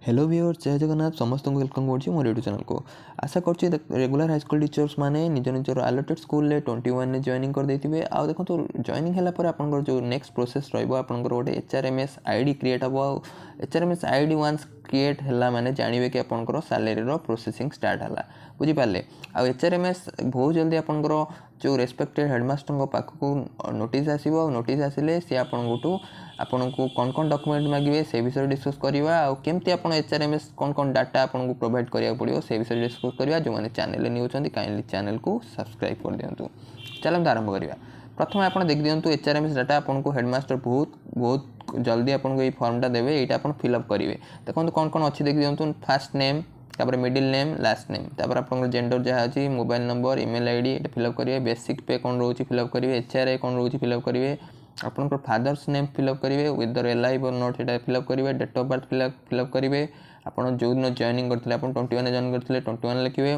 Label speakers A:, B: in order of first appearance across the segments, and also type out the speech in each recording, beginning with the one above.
A: Hello viewers जय जगन्नाथ समस्त को वेलकम कर मोर यूट्यूब चैनल को आशा कर रेगुलर हाई स्कूल टीचर्स मैंने निज निजर आलोटेड स्कूल 21 जॉइनिंग कर देते आउ देखो तो जॉइनिंग है आपंकर जो नेक्स्ट प्रोसेस रहा गोटे एचआरएमएस आईडी क्रिएट हम एचआरएमएस आईडी वन्स क्रिएट है मैंने जानवे कि आपंकर सैलरी प्रोसेसिंग स्टार्ट है बुझीपारे आउ एचआरएमएस बहुत जल्दी आपंकर जो रेस्पेक्टेड हेडमास्टर पाखक नोटिस आसो नोटिस आसिले सी आपन को कौन कौन डॉक्यूमेंट मांगे से विषय डिस्कस करवा केमती आप एचआरएमएस कौन कौन डाटा आपको प्रोवाइड करा पड़ो से विषय डिस्कस करवा जो मैंने चैनल न्यूज़ काइंडली चैनल को सब्सक्राइब कर दिंतु। चलते आरंभ करवा प्रथम आप देख दिंतु एचआरएमएस डाटा आपको हेडमास्टर बहुत जल्दी आपको ये फॉर्मटा देवे ये आप फिलअप करेंगे देखो कौन कौन अच्छी देख दिंतु फास्ट नेम तापर मिडिल नेम लास्ट नेम तापर आपन जेंडर जहाँ अच्छी मोबाइल नंबर ईमेल आईडी ये फिलअप करेंगे बेसिक पे कौन रोचे फिलअप करेंगे एचआरए कौन रोचे फिलअप करेंगे आपंकर फादर्स नेम फिलअप करेंगे विदर एलाइव और नॉट ये फिलअप करेंगे डेट ऑफ बर्थ फिलअप करेंगे आपड़ जो दिन जॉइनिंग करते 21 जॉइन करते 21 लिखे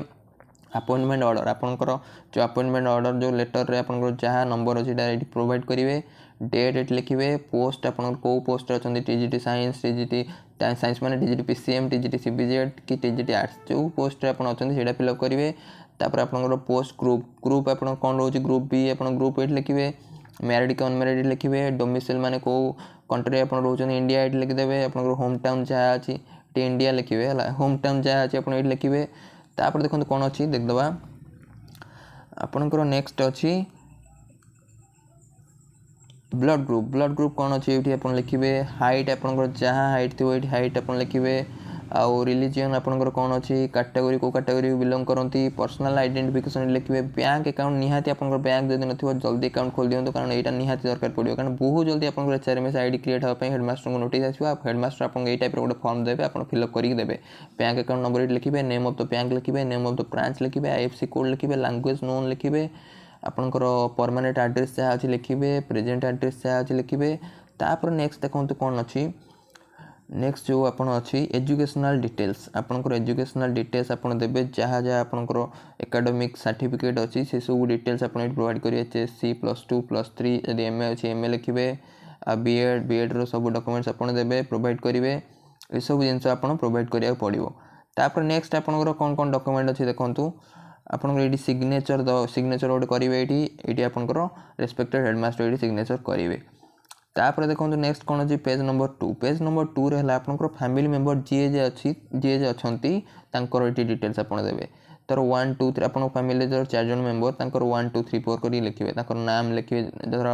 A: अपॉइंटमेंट ऑर्डर आपंकर जो अपॉइंटमेंट ऑर्डर जो लेटर रे आपंकर जहाँ नंबर अच्छी डायरेक्ट प्रोवाइड करेंगे डेट एट लिखे पोस्ट आप कौ पोस्ट अच्छा टीजीटी साइंस टीजीटी साइंस मैंने टीजीटी पीसीएम टीजीटी सीबीजेड कि टीजीटी आर्ट्स जो पोस्ट आप अच्छा फिलअप करेंगे तापर आपंकर पोस्ट ग्रुप आप कौन रोचे ग्रुप बी आप ग्रुप एट लिखे मैरिड का अनमैरिड लिखे डोमिसाइल माने को कंट्री आप रोचे इंडिया ये लिखिदेवे आप होम टाउन जहाँ अच्छी इंडिया लिखे है होम टाउन जहाँ अच्छी आप लिखे तापर देखो कौन अच्छी देखदे आपंकर नेक्स्ट अच्छी ब्लड ग्रुप कौन अच्छी ये आप लिखे हाइट आपंकर जहाँ हाइट थी ये हाइट आप लिखे आउ रिलीजन आपंकर कौन अच्छी कैटेगरी को कैटेगरी बिलोंग करती पर्सनल आइडेंटिफिकेशन लिखे बैंक अकाउंट निहाती आपंकर बैंक जब नथिबो जल्दी अकाउंट खोल दिंतु कारण यहाँ निहाती दरकार पड़ो कारण बहुत जल्दी आपंकर एचआरएमएस आईडी क्रिएट होगा हेडमास्टर को नोटिस आसो हेडमास्टर आपको ये टाइप गोटे फॉर्म देवे आप फिलअप करके देवे बैंक अकाउंट नंबर लिखे नेम ऑफ द बैंक लिखे नेम ऑफ द ब्रांच लिखे आईएफएससी कोड लिखे लैंग्वेज नोन लिखे आपंकर परमानेंट एड्रेस जहाँ अच्छी लिखे प्रेजेंट एड्रेस जहाँ अच्छी लिखे तापर नेक्स्ट देखो कौन अच्छी नेक्स्ट जो आपन अच्छी एजुकेशनल डिटेल्स आपनकर एजुकेशनल डिटेल्स आपन देबे जहाँ जहाँ आपनकर एकेडमिक सर्टिफिकेट अच्छी से सब डिटेल्स आपन प्रोवाइड करिए एचएससी +2 +3 यदि एमए अच्छी एमए लिखे बीएड रो सब डॉक्यूमेंट्स आपन देबे प्रोवाइड करेंगे ये सब जिनस आपन प्रोवाइड करिया पड़ो तापर नेक्स्ट आपनकर कौन कौन डॉक्यूमेंट अच्छी देखंतु आपनकर ये सिग्नेचर गोटे करेंगे ये आपनकर रेस्पेक्टेड हेडमास्टर ये सिग्नेचर करेंगे तापर देखो नेक्स्ट कौन अच्छी पेज नंबर 2 रे आपनकर फैमिली मेंबर जी अच्छा ये डिटेल्स आप देवे तर 1 2 3 आप फैमिली जो 4 जन मेंबर 1 2 3 4 कर लिखे नाम लिखे धर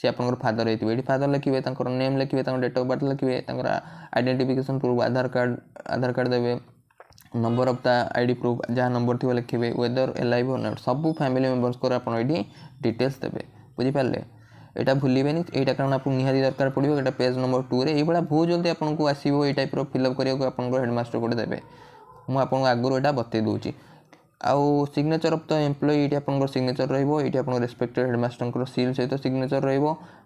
A: सी आप फादर होते फादर लिखे नेम लिखे डेट ऑफ बर्थ लिखे आइडेंटिफिकेशन प्रूफ आधार कार्ड देवे number of the ID proof जहाँ नंबर थी लिखे वेदर एलाइव और नॉट सब फैमिली मेंबर्स को आप डिटेल्स देवे बुझीपारे यहाँ भूलें यहाँ कारण आपको निहाती दरकार पड़ो ये पेज नंबर 2 रे ये बहुत जल्दी आपको आसो ये टाइप फिलअप करने आप हेडमास्टर कोड देवे मुझे आगुरी यहाँ बतई दूसरी आउ सिग्नेचर ऑफ द एम्प्लॉय ये आप सिग्नेचर रही आप रेस्पेक्टेड हेडमास्टर सील सहित signature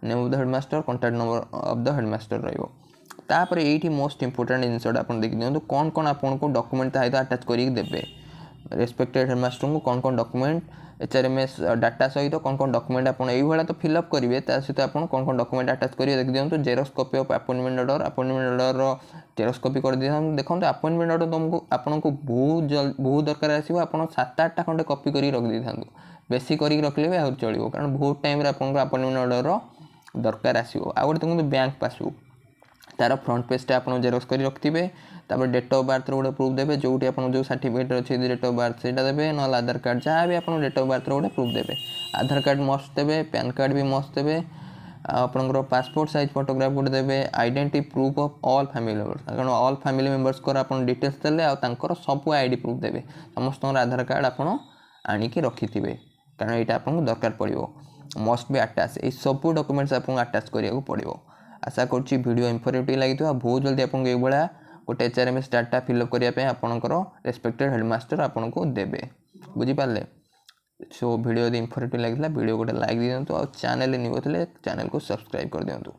A: name of the headmaster contact number of the headmaster तापर ये मोस्ट इंपोर्टेंट जिनसा आप देख दिखाँ कौन कौन आपको डॉक्यूमेंट सहित अटैच करके देवे रेस्पेक्टेड हेडमास्टर को कौन कौन डॉक्यूमेंट एचआरएमएस डाटा सहित कौन कौन डॉक्यूमेंट आप तो फिलअप करेंगे सहित आप कौन कौन डॉक्यूमेंट अटैच करेंगे देख दिखाँ xerox copy of appointment order xerox copy कर दिखाँ देखो अपॉइंटमेंट ऑर्डर तुमको आपको बहुत दरकार आसो आप 7-8टा खंडे कॉपी कर रख दी था बेसी कर रखले भी आहुरी चलो कारण बहुत टाइम अपॉइंटमेंट ऑर्डर दरकार आसो आ गए देखो बैंक पासबुक तार फ्रंट पेजटा आप जेरोक्स कर रखिए तापर डेट ऑफ बर्थ गोटे प्रूफ देवे जो जो सर्टिफिकेट अच्छे डेट ऑफ बर्थ से देवे ना आधार कार्ड जहाँ भी आप डेट ऑफ बर्थ गोटे प्रूफ देवे आधार कार्ड मस्ट देवे पैन कार्ड भी मस्ट देवे आपंकर पासपोर्ट साइज फोटोग्राफ गोटे देवे identity proof of all family members कारण ऑल फैमिली मेंबर्स को आप डिटेल्स देले आर सब आईडी प्रूफ देवे समस्त आधार कार्ड आप आणिकी रखिथे कारण यहाँ आपको दरकार पड़ो मस्ट भी अटैच ये सब डॉक्यूमेंट्स आपको अटैच करा पड़ो आशा करुँची वीडियो इनफॉर्मेटिव लगी बहुत जल्दी आपको ये गोटे एचआरएमएस डाटा फिलअप करने आपंकर रेस्पेक्टेड हेडमास्टर आपको देवे बुझीपारे सो वीडियो यदि इनफॉर्मेटिव लगी वीडियो गोटे लाइक दिंतु और चैनल न्यू थे चैनल को सब्सक्राइब कर दिंतु।